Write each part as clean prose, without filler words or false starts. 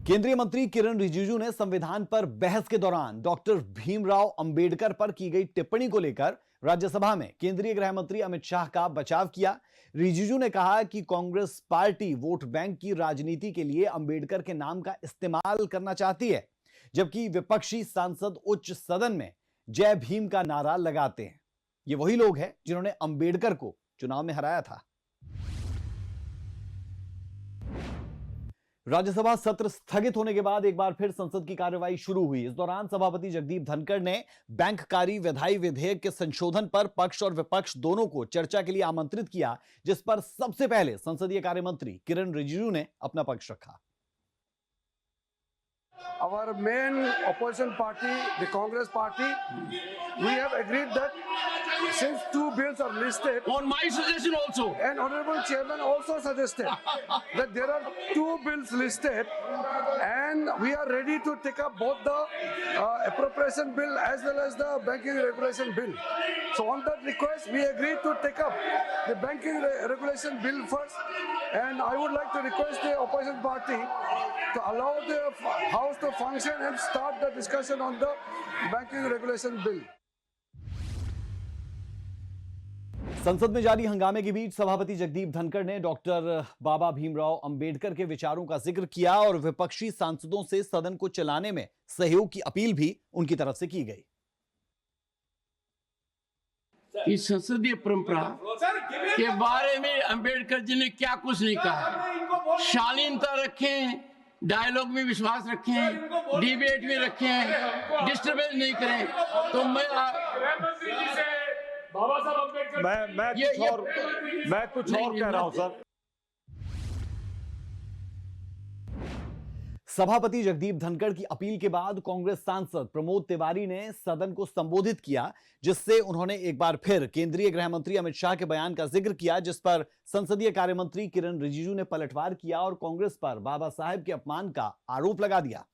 केंद्रीय मंत्री किरण रिजिजू ने संविधान पर बहस के दौरान डॉक्टर भीमराव अंबेडकर पर की गई टिप्पणी को लेकर राज्यसभा में केंद्रीय गृह मंत्री अमित शाह का बचाव किया। रिजिजू ने कहा कि कांग्रेस पार्टी वोट बैंक की राजनीति के लिए अंबेडकर के नाम का इस्तेमाल करना चाहती है, जबकि विपक्षी सांसद उच्च सदन में जय भीम का नारा लगाते हैं। ये वही लोग हैं जिन्होंने अंबेडकर को चुनाव में हराया था। राज्यसभा सत्र स्थगित होने के बाद एक बार फिर संसद की कार्यवाही शुरू हुई। इस दौरान सभापति जगदीप धनखड़ ने बैंककारी विधायी विधेयक के संशोधन पर पक्ष और विपक्ष दोनों को चर्चा के लिए आमंत्रित किया, जिस पर सबसे पहले संसदीय कार्य मंत्री किरण रिजिजू ने अपना पक्ष रखा। Our main opposition party, the Congress party, we have agreed that since two bills are listed, on my suggestion also, and Honorable Chairman also suggested that there are two bills listed, and we are ready to take up both the appropriation bill as well as the banking regulation bill. So on that request, we agreed to take up the banking regulation bill first, and I would like to request the opposition party to allow the House to function and start the discussion on the banking regulation bill. संसद में जारी हंगामे के बीच सभापति जगदीप धनखड़ ने doctor बाबा भीमराव अंबेडकर के विचारों का जिक्र किया और विपक्षी सांसदों से सदन को चलाने में सहयोग की अपील भी उनकी तरफ से की गई। इस संसदीय परंपरा के बारे में अंबेडकर जी ने क्या कुछ नहीं कहा। शालीनता रखें, डायलॉग में विश्वास रखें, डिबेट में रखें, डिस्टर्बेंस नहीं करें। तो मैं कुछ और कह रहा हूं सर। सभापति जगदीप धनखड़ की अपील के बाद कांग्रेस सांसद प्रमोद तिवारी ने सदन को संबोधित किया, जिससे उन्होंने एक बार फिर केंद्रीय गृह मंत्री अमित शाह के बयान का जिक्र किया, जिस पर संसदीय कार्य मंत्री किरण रिजिजू ने पलटवार किया और कांग्रेस पर बाबा साहेब के अपमान का आरोप लगा दिया।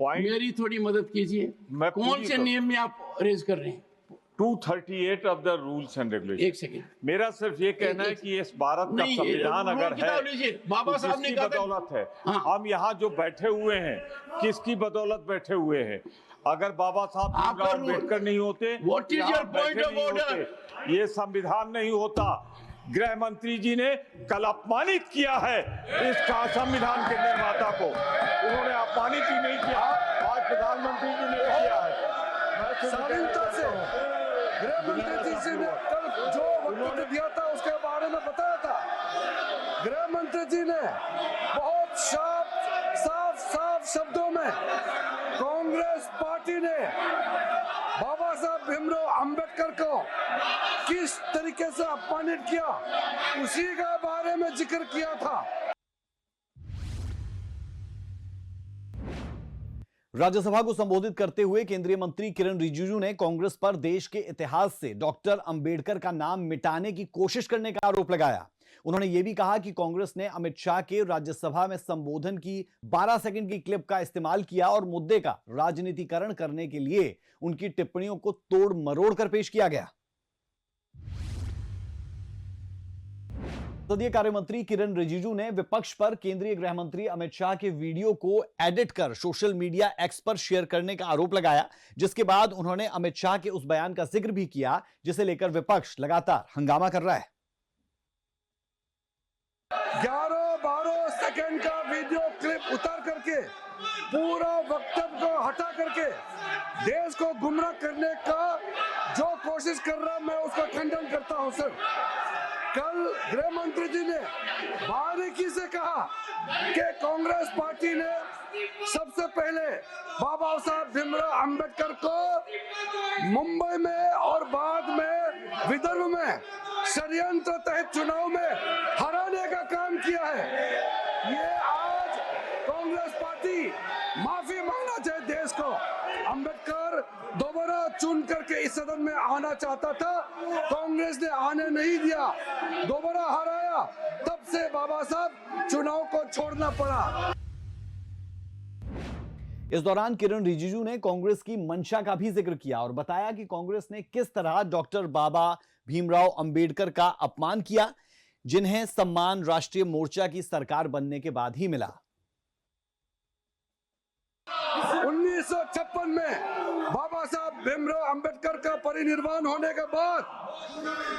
मेरी थोड़ी मदद कीजिए, कौन से नियम में आप रेज कर रहे हैं? 238 of the rules and regulation. एक सेकंड, मेरा सिर्फ ये कहना है कि इस भारत का संविधान अगर है, बाबा साहब ने बदौलत है। हम यहाँ जो बैठे हुए हैं, किसकी बदौलत बैठे हुए हैं? अगर बाबा साहब भीमराव अम्बेडकर नहीं होते, what is your point of order? ये संविधान नहीं होता। गृह मंत्री जी ने कल अपमानित किया है इस संविधान के निर्माता को। उन्होंने अपमानित ही नहीं किया, आज प्रधानमंत्री जी ने किया है। गृह मंत्री जी ने कल जो वक्तव्य दिया था उसके बारे में बताया था। गृह मंत्री जी ने बहुत साफ शब्दों में कांग्रेस पार्टी ने बाबा साहब भीमराव अंबेडकर को किस तरीके से अपमानित किया, उसी के बारे में जिक्र किया था। राज्यसभा को संबोधित करते हुए केंद्रीय मंत्री किरण रिजिजू ने कांग्रेस पर देश के इतिहास से डॉक्टर अंबेडकर का नाम मिटाने की कोशिश करने का आरोप लगाया। उन्होंने यह भी कहा कि कांग्रेस ने अमित शाह के राज्यसभा में संबोधन की 12 सेकंड की क्लिप का इस्तेमाल किया और मुद्दे का राजनीतिकरण करने के लिए उनकी टिप्पणियों को तोड़ मरोड़ कर पेश किया गया। संसदीय कार्य मंत्री किरण रिजिजू ने विपक्ष पर केंद्रीय गृह मंत्री अमित शाह के वीडियो को एडिट कर सोशल मीडिया एक्स पर शेयर करने का आरोप लगाया, जिसके बाद उन्होंने अमित शाह के उस बयान का जिक्र भी किया जिसे लेकर विपक्ष लगातार हंगामा कर रहा है। 11-12 सेकंड का वीडियो क्लिप उतार करके पूरा वक्तव्य को हटा करके देश को गुमराह करने का जो कोशिश कर रहा है, मैं उसका खंडन करता हूं सर। कल गृह मंत्री जी ने बारीकी से कहा कि कांग्रेस पार्टी ने सबसे पहले बाबा साहब भीमराव अंबेडकर को मुंबई में और बाद में विदर्भ में षड्यंत्र तहत चुनाव में हराने का काम किया है। ये आज कांग्रेस पार्टी माफी मांगना चाहे देश को। अंबेडकर दोबारा चुन करके इस सदन में आना चाहता था, कांग्रेस ने आने नहीं दिया, दोबारा हराया, तब से बाबा साहब चुनाव को छोड़ना पड़ा। इस दौरान किरण रिजिजू ने कांग्रेस की मंशा का भी जिक्र किया और बताया कि कांग्रेस ने किस तरह डॉक्टर बाबा भीमराव अंबेडकर का अपमान किया। जिन्हें सम्मान राष्ट्रीय मोर्चा की सरकार बनने के बाद ही मिला। 1956 में बाबा साहब भीमराव अंबेडकर का परिनिर्वाण होने के बाद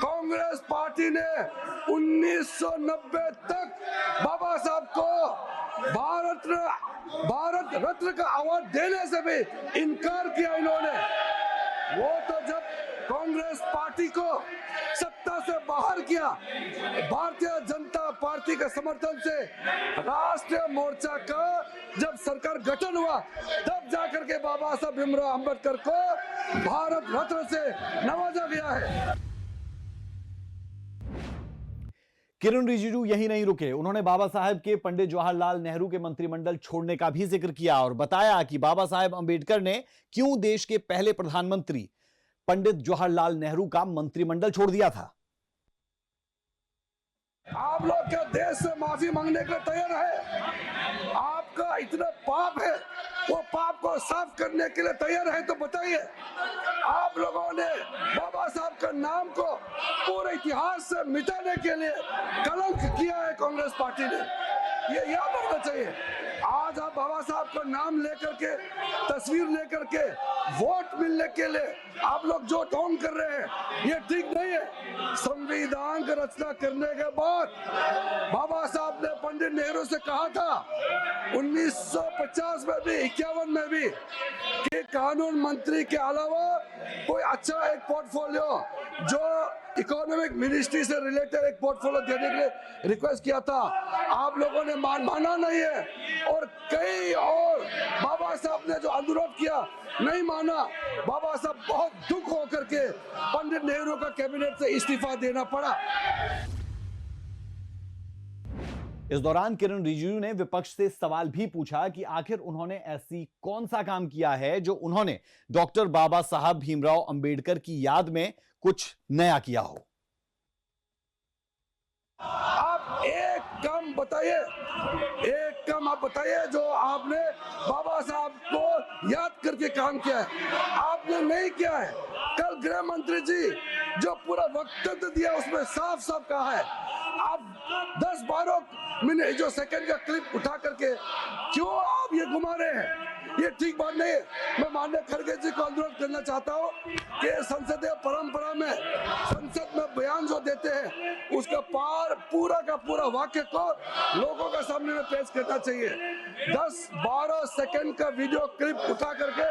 कांग्रेस पार्टी ने 1990 तक बाबा साहब को भारत रत्न का अवार्ड देने से भी इनकार किया इन्होंने। वो तो जब कांग्रेस पार्टी को सत्ता से बाहर किया, भारतीय जनता पार्टी के समर्थन से राष्ट्रीय मोर्चा का जब सरकार गठन हुआ, तब जाकर के बाबा साहब भीमराव अंबेडकर को भारत रत्न से नवाजा गया है। किरण रिजिजू यही नहीं रुके, उन्होंने बाबा साहेब के पंडित जवाहरलाल नेहरू के मंत्रिमंडल छोड़ने का भी जिक्र किया और बताया कि बाबा साहेब अंबेडकर ने क्यों देश के पहले प्रधानमंत्री पंडित जवाहरलाल नेहरू का मंत्रिमंडल छोड़ दिया था। आप लोग क्या देश से माफी मांगने के लिए तैयार है? आपका इतना पाप है, वो पाप को साफ करने के लिए तैयार है तो बताइए। आप लोगों ने बाबा साहब का नाम को पूरे इतिहास से मिटाने के लिए कलंक किया है कांग्रेस पार्टी ने, ये याद रखना चाहिए। आज आप बाबा साहब का नाम लेकर के, तस्वीर लेकर के वोट मिलने के लिए आप लोग जो ढोंग कर रहे हैं, ये ठीक नहीं है। संविधान की रचना करने के बाद बाबा साहब ने पंडित नेहरू से कहा था 1950 में भी, 51 में भी, कि कानून मंत्री के अलावा कोई अच्छा एक पोर्टफोलियो जो इकोनॉमिक मिनिस्ट्री से रिलेटेड एक पोर्टफोलियो देने के लिए रिक्वेस्ट किया था। आप लोगों ने माना नहीं है, और कई और बाबा साहब ने जो अनुरोध किया नहीं माना। बाबा साहब बहुत दुख होकर के पंडित नेहरू का कैबिनेट से इस्तीफा देना पड़ा। इस दौरान किरण रिजिजू ने विपक्ष से सवाल भी पूछा कि आखिर उन्होंने ऐसी कौन सा काम किया है जो उन्होंने डॉक्टर बाबा साहब भीमराव अंबेडकर की याद में कुछ नया किया हो। आप एक काम बताइए, एक काम आप बताइए जो आपने बाबा साहब को याद करके काम किया है। आपने नहीं किया है। कल गृह मंत्री जी जो पूरा वक्तव्य दिया उसमें साफ साफ कहा है, आप 10-12 मिनट जो सेकंड का क्लिप उठा करके क्यों आप ये घुमा रहे हैं? ये ठीक बात नहीं है। मैं माननीय खड़गे जी को अनुरोध करना चाहता हूँ कि संसदीय परंपरा में संसद में बयान जो देते हैं उसका पूरा का पूरा वाक्य को लोगों के सामने में पेश करना चाहिए। 10-12 सेकंड का वीडियो क्लिप उठा करके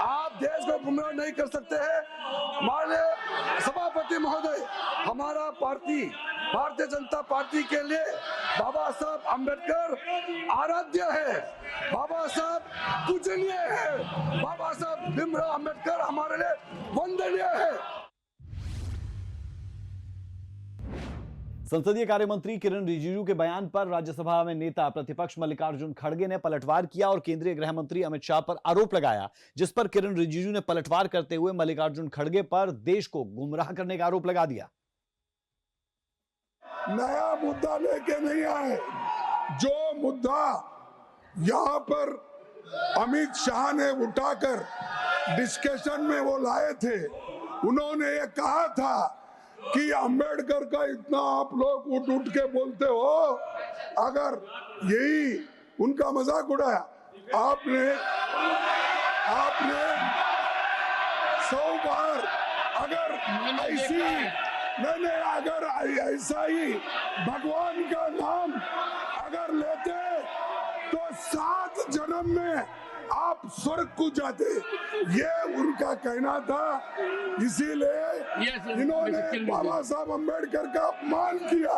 आप देश को गुमराह नहीं कर सकते हैं। माननीय सभापति महोदय, हमारा पार्टी भारतीय जनता पार्टी के लिए बाबा साहब अंबेडकर आराध्य है, बाबा साहब पूजनीय है, बाबा साहब भीमराव अंबेडकर हमारे लिए वंदनीय है। संसदीय कार्य मंत्री किरण रिजिजू के बयान पर राज्यसभा में नेता प्रतिपक्ष मल्लिकार्जुन खड़गे ने पलटवार किया और केंद्रीय गृह मंत्री अमित शाह पर आरोप लगाया, जिस पर किरण रिजिजू ने पलटवार करते हुए मल्लिकार्जुन खड़गे पर देश को गुमराह करने का आरोप लगा दिया। नया मुद्दा लेके नहीं आए। जो मुद्दा यहाँ पर अमित शाह ने उठाकर डिस्कशन में वो लाए थे, उन्होंने ये कहा था कि अंबेडकर का इतना आप लोग उठ के बोलते हो, अगर यही उनका मजाक उड़ाया आपने 100 बार, अगर ऐसी नहीं, अगर ऐसा ही भगवान का नाम अगर लेते तो 7 जन्म में आप स्वर्ग को जाते, ये उनका कहना था। इसीलिए इन्होंने बाबा साहब अंबेडकर का अपमान किया,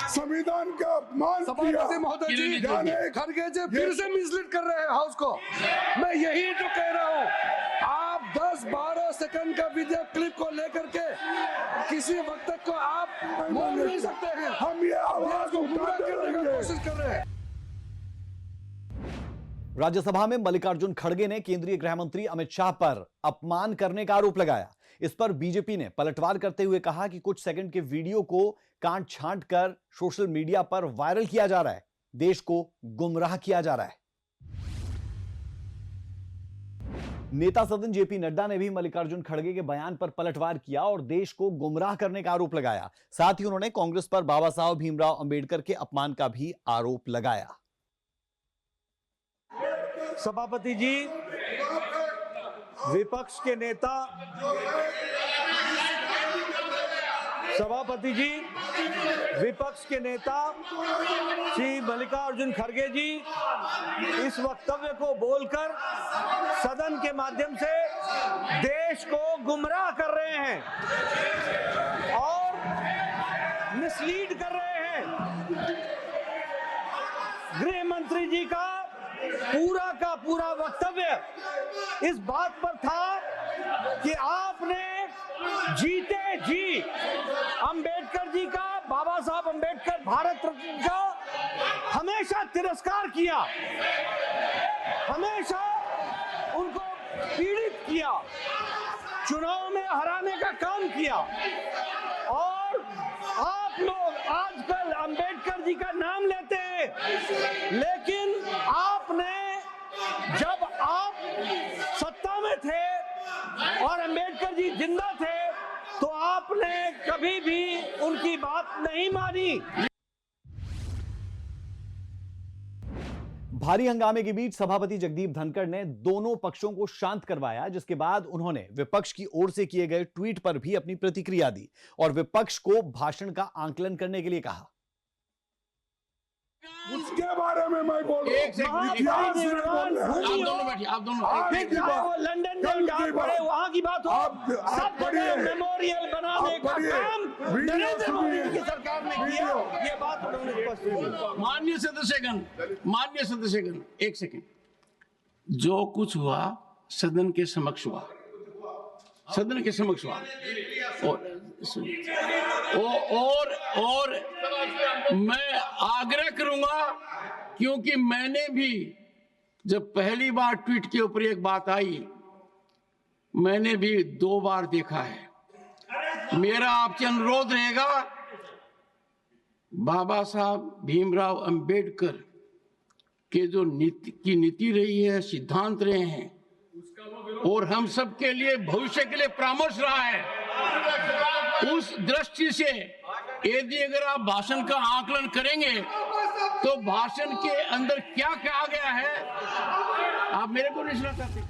संविधान का अपमान किया। सभापति महोदय जी, खड़गे जी फिर से मिसलीड कर रहे हैं हाउस को। मैं यही तो कह रहा हूँ, आप 10-12 सेकंड का वीडियो क्लिप को लेकर के किसी वक्त को आप बोल नहीं सकते हैं। हम ये आवाज को गुमराह करने की कोशिश कर रहे हैं। राज्यसभा में मल्लिकार्जुन खड़गे ने केंद्रीय गृह मंत्री अमित शाह पर अपमान करने का आरोप लगाया। इस पर बीजेपी ने पलटवार करते हुए कहा कि कुछ सेकंड के वीडियो को काट छांट कर सोशल मीडिया पर वायरल किया जा रहा है, देश को गुमराह किया जा रहा है। नेता सदन जेपी नड्डा ने भी मल्लिकार्जुन खड़गे के बयान पर पलटवार किया और देश को गुमराह करने का आरोप लगाया। साथ ही उन्होंने कांग्रेस पर बाबा साहब भीमराव अंबेडकर के अपमान का भी आरोप लगाया। सभापति जी, विपक्ष के नेता श्री मल्लिकार्जुन खड़गे जी इस वक्तव्य को बोलकर सदन के माध्यम से देश को गुमराह कर रहे हैं और मिसलीड कर रहे हैं। गृह मंत्री जी का पूरा वक्तव्य इस बात पर था कि आपने जीते जी अंबेडकर जी का, बाबा साहब अंबेडकर भारत रत्न का हमेशा तिरस्कार किया, हमेशा उनको पीड़ित किया, चुनाव में हराने का काम किया और आप लोग आजकल अंबेडकर जी का नाम लेते हैं, लेकिन आपने जब आप सत्ता में थे और अंबेडकर जी जिंदा थे तो आपने कभी भी उनकी बात नहीं मानी। भारी हंगामे के बीच सभापति जगदीप धनखड़ ने दोनों पक्षों को शांत करवाया, जिसके बाद उन्होंने विपक्ष की ओर से किए गए ट्वीट पर भी अपनी प्रतिक्रिया दी और विपक्ष को भाषण का आकलन करने के लिए कहा। उसके बारे में मैं बोल रहा हूं। इतिहास में बोल रहे हैं। आप दोनों बैठिए, आप दोनों आज की बात, वो लंदन कल में की जहाँ बात, पड़े वहाँ की बात हो, आप सब पढ़िए, जगह मेमोरियल बनाने आप का पढ़िए, काम वीडियो नरेंद्र मोदी सुनिए, की सरकार ने किया, ये बात उन्होंने स्पष्ट की। माननीय सदस्यगण, एक सेकंड। जो कुछ हुआ सदन के समक्ष हुआ, सदन के समक्ष हुआ और मैं आग्रह करूंगा, क्योंकि मैंने भी जब पहली बार ट्वीट के ऊपर एक बात आई, मैंने भी 2 बार देखा है। मेरा आपसे अनुरोध रहेगा, बाबा साहब भीमराव अंबेडकर के जो नीति रही है, सिद्धांत रहे हैं और हम सब के लिए भविष्य के लिए परामर्श रहा है, उस दृष्टि से यदि अगर आप भाषण का आकलन करेंगे तो भाषण के अंदर क्या कहा गया है आप मेरे को नहीं सुना सकते।